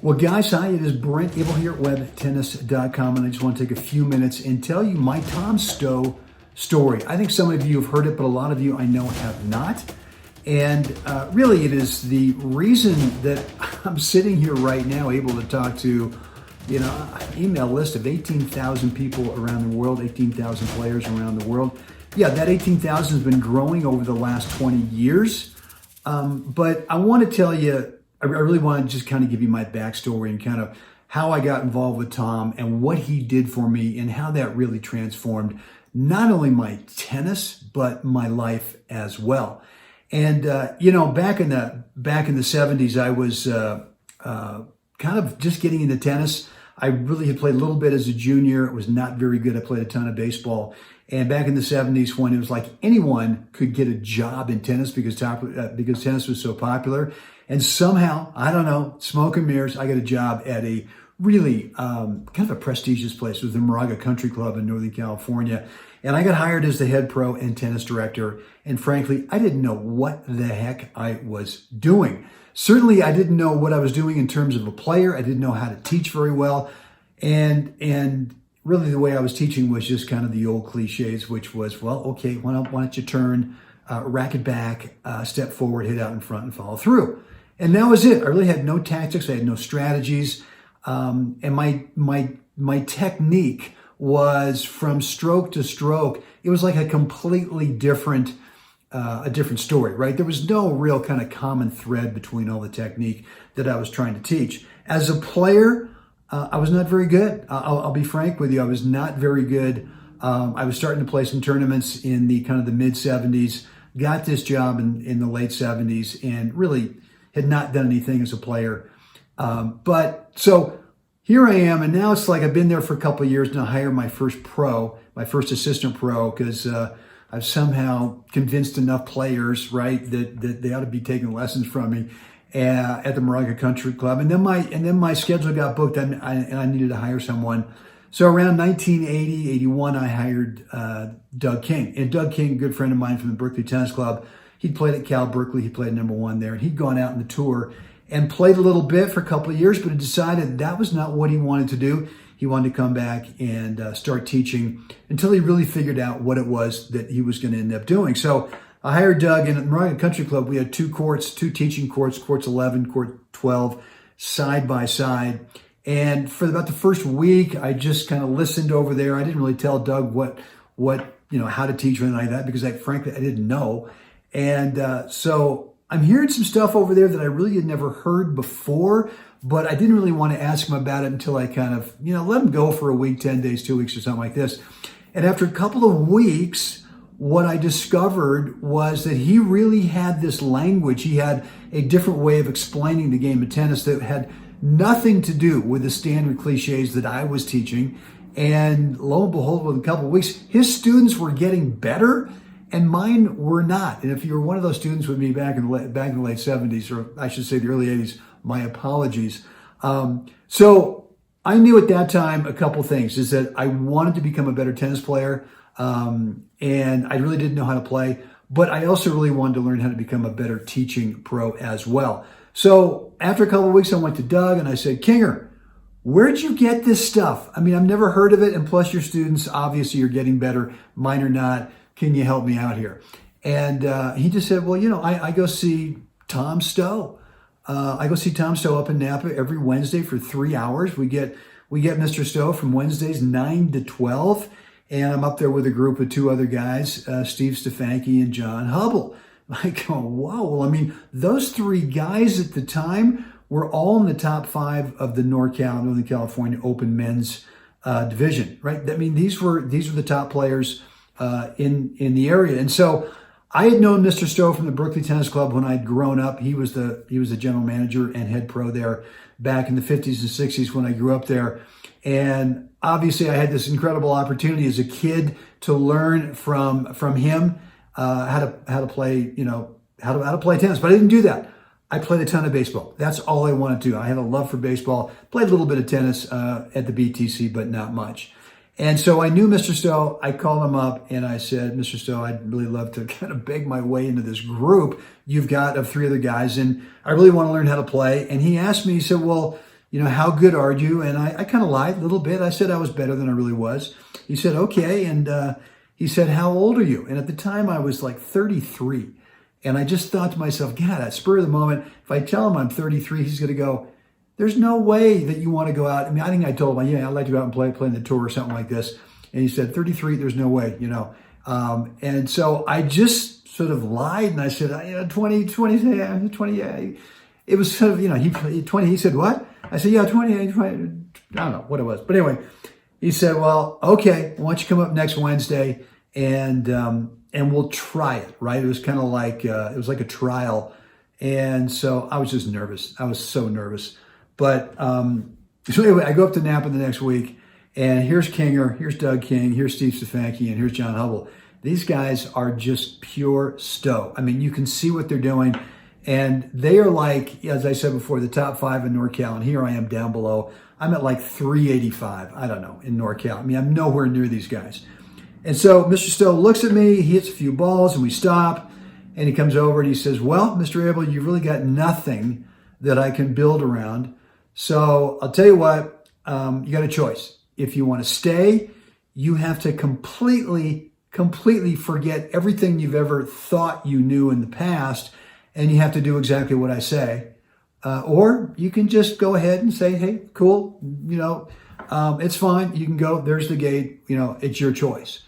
Well, guys, hi, it is Brent Abel here at webtennis.com, and I just want to take a few minutes and tell you my Tom Stow story. I think some of you have heard it, but a lot of you I know have not. And really, it is the reason that I'm sitting here right now able to talk to, an email list of 18,000 people around the world, 18,000 players around the world. Yeah, that 18,000 has been growing over the last 20 years. But I want to tell you, I really want to just kind of give you my backstory and kind of how I got involved with Tom and what he did for me and how that really transformed not only my tennis, but my life as well. And, back in the 70s, I was kind of just getting into tennis. I really had played a little bit as a junior. It was not very good. I played a ton of baseball. And back in the 70s, when it was like anyone could get a job in tennis because tennis was so popular. And somehow, I don't know, smoke and mirrors, I got a job at a really kind of a prestigious place. It was the Moraga Country Club in Northern California. And I got hired as the head pro and tennis director. And frankly, I didn't know what the heck I was doing. Certainly, I didn't know what I was doing in terms of a player. I didn't know how to teach very well. And really the way I was teaching was just kind of the old cliches, which was, well, okay, why don't you turn, racket back, step forward, hit out in front, and follow through. And that was it. I really had no tactics. I had no strategies. And my technique was from stroke to stroke. It was like a completely different story, right? There was no real kind of common thread between all the technique that I was trying to teach. As a player, I was not very good. I'll be frank with you. I was not very good. I was starting to play some tournaments in the kind of the mid 70s, got this job in the late 70s, and really had not done anything as a player. But so here I am, and now it's like I've been there for a couple of years, and I hired my first assistant pro, because I've somehow convinced enough players, right, that they ought to be taking lessons from me at the Moraga Country Club. And then my schedule got booked, and I needed to hire someone. So around 1980, 81, I hired Doug King. And Doug King, a good friend of mine from the Berkeley Tennis Club, he'd played at Cal Berkeley. He played #1 there. And he'd gone out on the tour and played a little bit for a couple of years, but had decided that was not what he wanted to do. He wanted to come back and start teaching until he really figured out what it was that he was going to end up doing. So I hired Doug, and at the Moraga Country Club, we had two teaching courts, courts 11, court 12, side by side. And for about the first week, I just kind of listened over there. I didn't really tell Doug how to teach or anything like that, because frankly, I didn't know. And so I'm hearing some stuff over there that I really had never heard before, but I didn't really want to ask him about it until I kind of, let him go for a week, 10 days, 2 weeks or something like this. And after a couple of weeks, what I discovered was that he really had this language. He had a different way of explaining the game of tennis that had nothing to do with the standard cliches that I was teaching. And lo and behold, within a couple of weeks, his students were getting better and mine were not. And if you were one of those students with me back in the late 70s, or I should say the early 80s, my apologies. So I knew at that time a couple things, is that I wanted to become a better tennis player. And I really didn't know how to play, but I also really wanted to learn how to become a better teaching pro as well. So after a couple of weeks, I went to Doug and I said, Kinger, where'd you get this stuff? I mean, I've never heard of it. And plus your students, obviously, are getting better. Mine are not. Can you help me out here? And he just said, well, I go see Tom Stow. I go see Tom Stow up in Napa every Wednesday for 3 hours. We get Mr. Stow from Wednesdays 9 to 12. And I'm up there with a group of two other guys, Steve Stefanke and John Hubble. I go, wow. Well, I mean, those three guys at the time were all in the top 5 of the Northern California Open men's division, right? I mean, these were the top players in the area. And so I had known Mr. Stow from the Berkeley Tennis Club when I'd grown up. He was the general manager and head pro there back in the 50s and 60s when I grew up there. And obviously, I had this incredible opportunity as a kid to learn from him how to play, how to play tennis. But I didn't do that. I played a ton of baseball. That's all I wanted to do. I had a love for baseball. Played a little bit of tennis at the BTC, but not much. And so I knew Mr. Stow. I called him up and I said, Mr. Stow, I'd really love to kind of beg my way into this group you've got of 3 other guys, and I really want to learn how to play. And he asked me, he said, well, how good are you? And I kind of lied a little bit. I said I was better than I really was. He said, okay. And he said, how old are you? And at the time I was like 33. And I just thought to myself, God, at spur of the moment, if I tell him I'm 33, he's going to go, there's no way that you want to go out. I mean, I think I told him, yeah, I'd like to go out and play in the tour or something like this. And he said, 33, there's no way, And so I just sort of lied and I said, 20, yeah, 20, yeah. It was sort of, he 20, he said, what? I said, yeah, 20, 20, I don't know what it was. But anyway, he said, well, okay, why don't you come up next Wednesday and we'll try it, right? It was kind of like, it was like a trial. And so I was just nervous. I was so nervous. But so anyway, I go up to Napa the next week, and here's Kinger, here's Doug King, here's Steve Stefanski, and here's John Hubble. These guys are just pure Stow. I mean, you can see what they're doing, and they are like, as I said before, the top 5 in NorCal, and here I am down below. I'm at like 385, I don't know, in NorCal. I mean, I'm nowhere near these guys. And so Mr. Stow looks at me, he hits a few balls, and we stop, and he comes over and he says, well, Mr. Abel, you've really got nothing that I can build around. So I'll tell you what, you got a choice. If you want to stay, you have to completely forget everything you've ever thought you knew in the past, and you have to do exactly what I say. Or you can just go ahead and say, hey, cool, it's fine. You can go, there's the gate, it's your choice.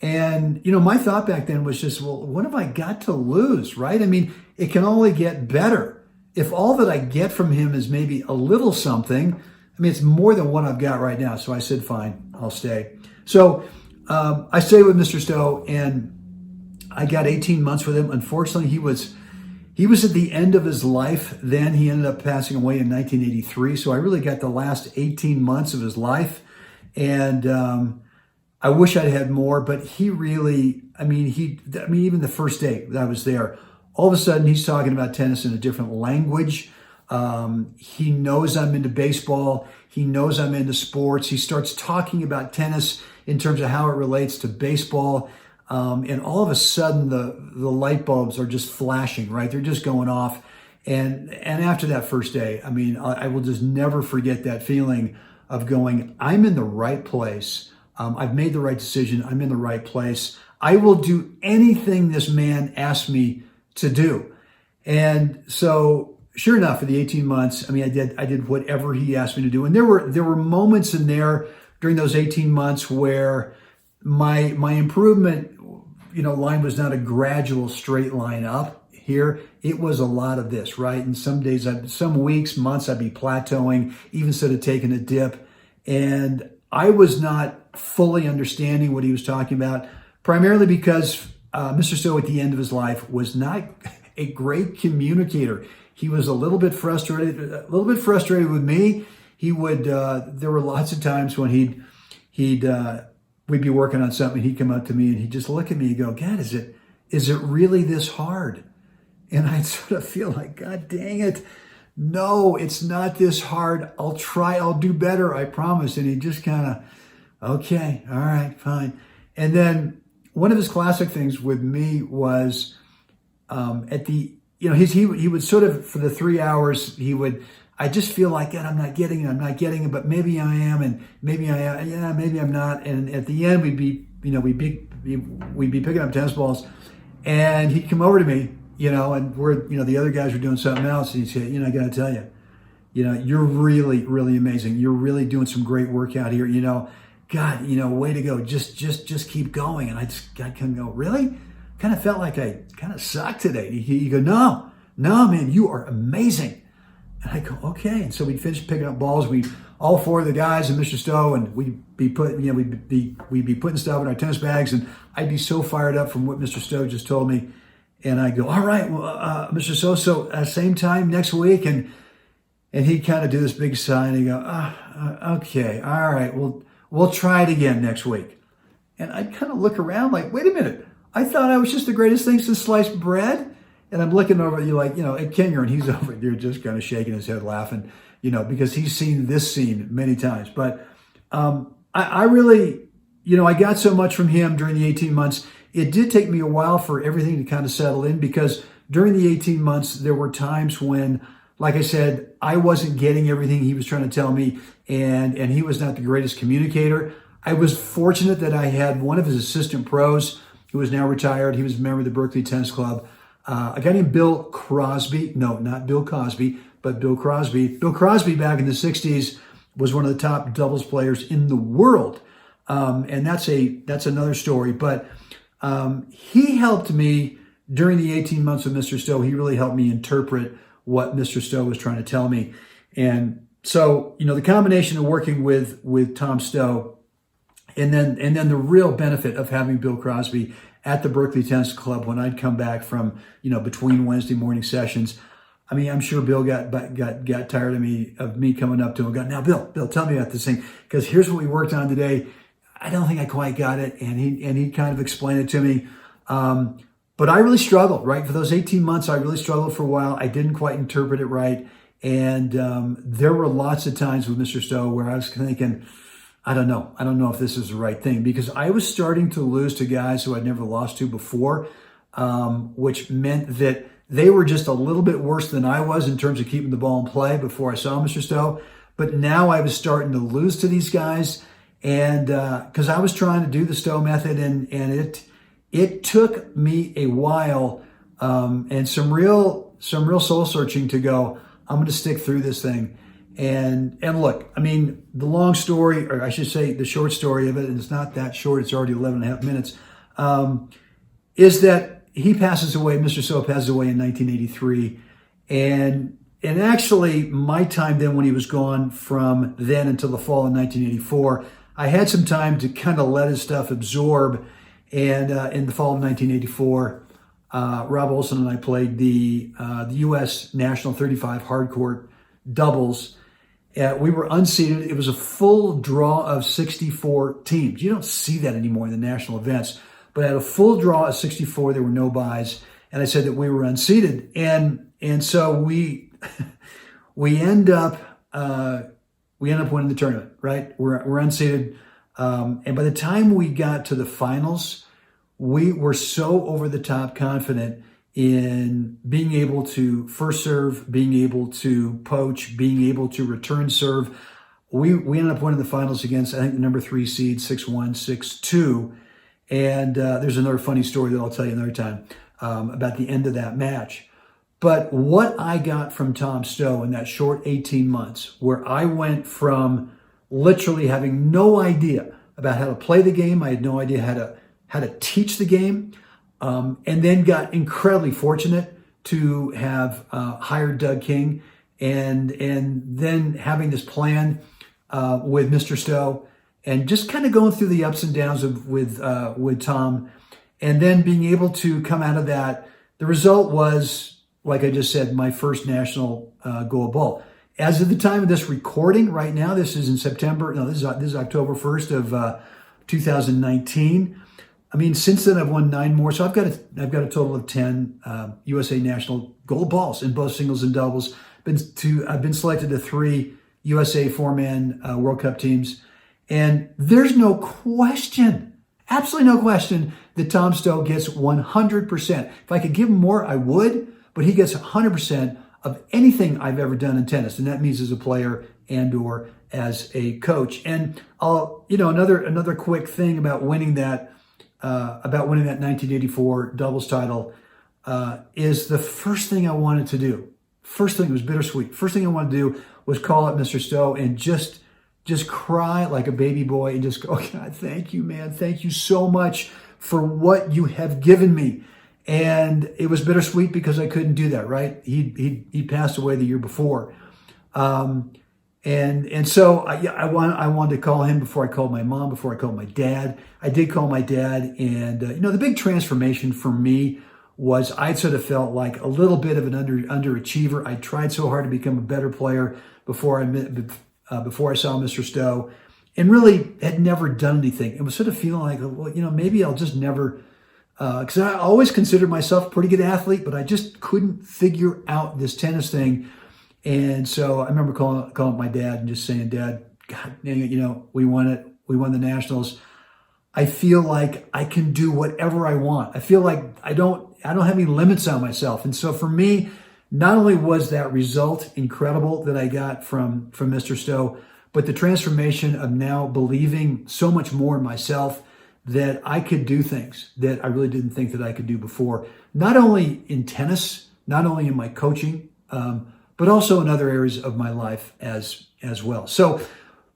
And, my thought back then was just, well, what have I got to lose, right? I mean, it can only get better. If all that I get from him is maybe a little something, I mean, it's more than what I've got right now. So I said, fine, I'll stay. So I stayed with Mr. Stow, and I got 18 months with him. Unfortunately, he was at the end of his life then. He ended up passing away in 1983. So I really got the last 18 months of his life. And I wish I'd had more, but he really, even the first day that I was there, all of a sudden, he's talking about tennis in a different language. He knows I'm into baseball. He knows I'm into sports. He starts talking about tennis in terms of how it relates to baseball. And all of a sudden, the light bulbs are just flashing, right? They're just going off. And after that first day, I will just never forget that feeling of going, I'm in the right place. I've made the right decision. I'm in the right place. I will do anything this man asks me to do. And so sure enough, for the 18 months, I did whatever he asked me to do. And there were moments in there during those 18 months where my improvement, line was not a gradual straight line up. Here, it was a lot of this, right? And some days, some weeks, months, I'd be plateauing, even instead of taking a dip. And I was not fully understanding what he was talking about, primarily because Mr. Stow at the end of his life was not a great communicator. He was a little bit frustrated with me. He would, there were lots of times when we'd be working on something. He'd come up to me and he'd just look at me and go, God, is it really this hard? And I'd sort of feel like, God dang it. No, it's not this hard. I'll try. I'll do better. I promise. And he just kind of, okay, all right, fine. And then one of his classic things with me was he would sort of, for the 3 hours, I just feel like, God, I'm not getting it, but maybe I am, and maybe I am, yeah, maybe I'm not. And at the end, we'd be picking up tennis balls, and he'd come over to me, and the other guys were doing something else, and he'd say, I got to tell you, you're really, really amazing. You're really doing some great work out here, God, way to go. Just keep going. And I kind of go, really? Kind of felt like I kind of sucked today. He go, no, man, you are amazing. And I go, okay. And so we'd finish picking up balls. All 4 of the guys and Mr. Stow, and we'd be putting stuff in our tennis bags. And I'd be so fired up from what Mr. Stow just told me. And I go, all right, well, Mr. Stow, so same time next week. And he'd kind of do this big sign. And he'd go, okay, all right, we'll try it again next week. And I'd kind of look around like, wait a minute. I thought I was just the greatest thing since sliced bread. And I'm looking over at you like, at Kinger, and he's over there just kind of shaking his head, laughing, because he's seen this scene many times. But I really, I got so much from him during the 18 months. It did take me a while for everything to kind of settle in, because during the 18 months, there were times when like I said, I wasn't getting everything he was trying to tell me, and he was not the greatest communicator. I was fortunate that I had one of his assistant pros who is now retired. He was a member of the Berkeley Tennis Club. A guy named Bill Crosby. No, not Bill Cosby, but Bill Crosby. Bill Crosby back in the 60s was one of the top doubles players in the world. And that's another story. But he helped me during the 18 months with Mr. Stow. He really helped me interpret what Mr. Stow was trying to tell me. And so, the combination of working with Tom Stow and then the real benefit of having Bill Crosby at the Berkeley Tennis Club when I'd come back from, between Wednesday morning sessions. I mean, I'm sure Bill got tired of me coming up to him and going, now, Bill, tell me about this thing, because here's what we worked on today. I don't think I quite got it. And he kind of explained it to me. But I really struggled, right? For those 18 months, I really struggled for a while. I didn't quite interpret it right. And there were lots of times with Mr. Stow where I was thinking, I don't know if this is the right thing, because I was starting to lose to guys who I'd never lost to before, which meant that they were just a little bit worse than I was in terms of keeping the ball in play before I saw Mr. Stow. But now I was starting to lose to these guys, and because I was trying to do the Stow method, and it took me a while and some real soul searching to go, I'm going to stick through this thing. And look, I mean, the long story, or I should say the short story of it, and it's not that short, it's already 11 and a half minutes, is that he passes away, Mr. Stow passes away in 1983. And actually, my time then when he was gone from then until the fall of 1984, I had some time to kind of let his stuff absorb. And in the fall of 1984, Rob Olson and I played the U.S. National 35 Hardcourt Doubles. We were unseeded. It was a full draw of 64 teams. You don't see that anymore in the national events. But at a full draw of 64, there were no buys. And I said that we were unseeded. And so we end up winning the tournament, right? We're unseeded. And by the time we got to the finals, we were so over the top confident in being able to first serve, being able to poach, being able to return serve. We ended up winning the finals against, I think, the number 3 seed, 6-1, 6-2. And there's another funny story that I'll tell you another time about the end of that match. But what I got from Tom Stow in that short 18 months, where I went from literally having no idea about how to play the game, I had no idea how to teach the game, and then got incredibly fortunate to have hired Doug King, and then having this plan with Mr. Stow, and just kind of going through the ups and downs with Tom, and then being able to come out of that. The result was, like I just said, my first national gold ball. As of the time of this recording, right now, this is in September. No, this is October 1st of 2019. I mean, since then I've won 9 more, so I've got a total of 10 USA national gold balls in both singles and doubles. I've been selected to 3 USA 4-man World Cup teams, and there's no question, absolutely no question, that Tom Stow gets 100%. If I could give him more, I would, but he gets 100% of anything I've ever done in tennis, and that means as a player and/or as a coach. And another quick thing about winning that 1984 doubles title is the first thing I wanted to do. First thing, it was bittersweet. First thing I wanted to do was call up Mr. Stow and just cry like a baby boy and just go, oh God, thank you, man. Thank you so much for what you have given me. And it was bittersweet because I couldn't do that, right? He passed away the year before. And so I wanted to call him before I called my mom, before I called my dad. I did call my dad, and the big transformation for me was I sort of felt like a little bit of an underachiever. I tried so hard to become a better player before I saw Mr. Stow, and really had never done anything. It was sort of feeling like, well, maybe I'll just never, because I always considered myself a pretty good athlete, but I just couldn't figure out this tennis thing. And so I remember calling my dad and just saying, Dad, God, we won it. We won the nationals. I feel like I can do whatever I want. I feel like I don't have any limits on myself. And so for me, not only was that result incredible that I got from Mr. Stow, but the transformation of now believing so much more in myself that I could do things that I really didn't think that I could do before, not only in tennis, not only in my coaching, but also in other areas of my life as well. So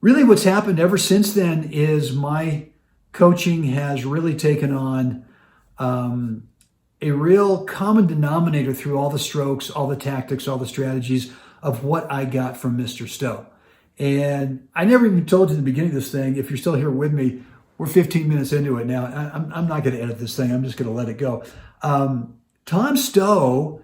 really what's happened ever since then is my coaching has really taken on a real common denominator through all the strokes, all the tactics, all the strategies of what I got from Mr. Stow. And I never even told you in the beginning of this thing, if you're still here with me, we're 15 minutes into it now. I'm not going to edit this thing. I'm just going to let it go. Tom Stow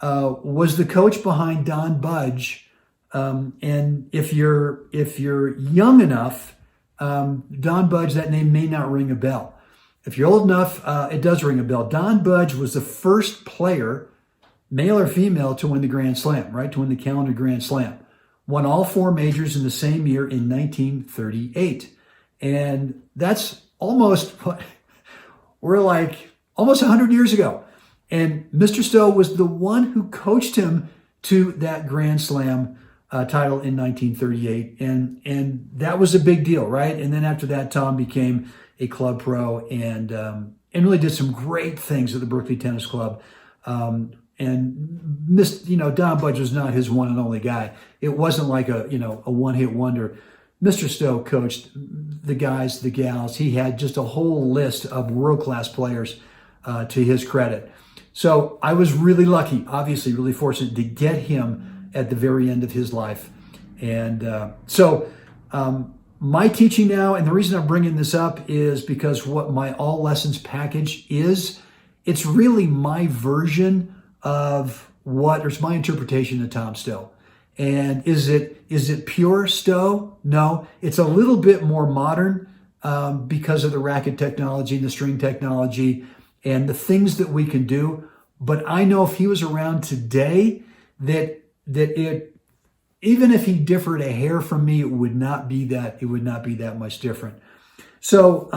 was the coach behind Don Budge. And if you're young enough, Don Budge, that name may not ring a bell. If you're old enough, it does ring a bell. Don Budge was the first player, male or female, to win the Grand Slam, right? To win the calendar Grand Slam. Won all 4 majors in the same year in 1938. And that's almost, we're like almost 100 years ago. And Mr. Stow was the one who coached him to that Grand Slam title in 1938. And that was a big deal, right? And then after that, Tom became a club pro and really did some great things at the Berkeley Tennis Club. Don Budge was not his one and only guy. It wasn't like a one-hit wonder. Mr. Stow coached the guys, the gals. He had just a whole list of world-class players to his credit. So I was really lucky, obviously really fortunate to get him at the very end of his life. And my teaching now, and the reason I'm bringing this up is because what my All Lessons package is, it's really my version of it's my interpretation of Tom Stow. And is it pure Stow? No, it's a little bit more modern because of the racket technology and the string technology and the things that we can do. But I know if he was around today, that even if he differed a hair from me, it would not be that much different. So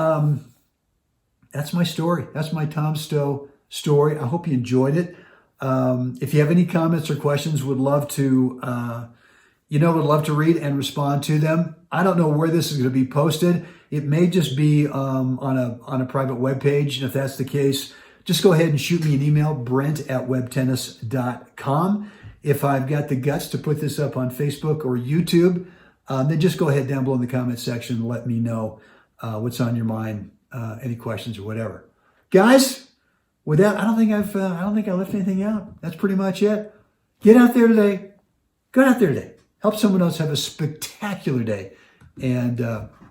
that's my story. That's my Tom Stow story. I hope you enjoyed it. If you have any comments or questions, would love to read and respond to them. I don't know where this is going to be posted. It may just be on a private webpage. And if that's the case, just go ahead and shoot me an email, brent@webtennis.com. If I've got the guts to put this up on Facebook or YouTube, then just go ahead down below in the comment section and let me know what's on your mind, any questions or whatever. Guys, with that, I don't think I left anything out. That's pretty much it. Get out there today. Go out there today. Help someone else have a spectacular day. And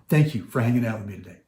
thank you for hanging out with me today.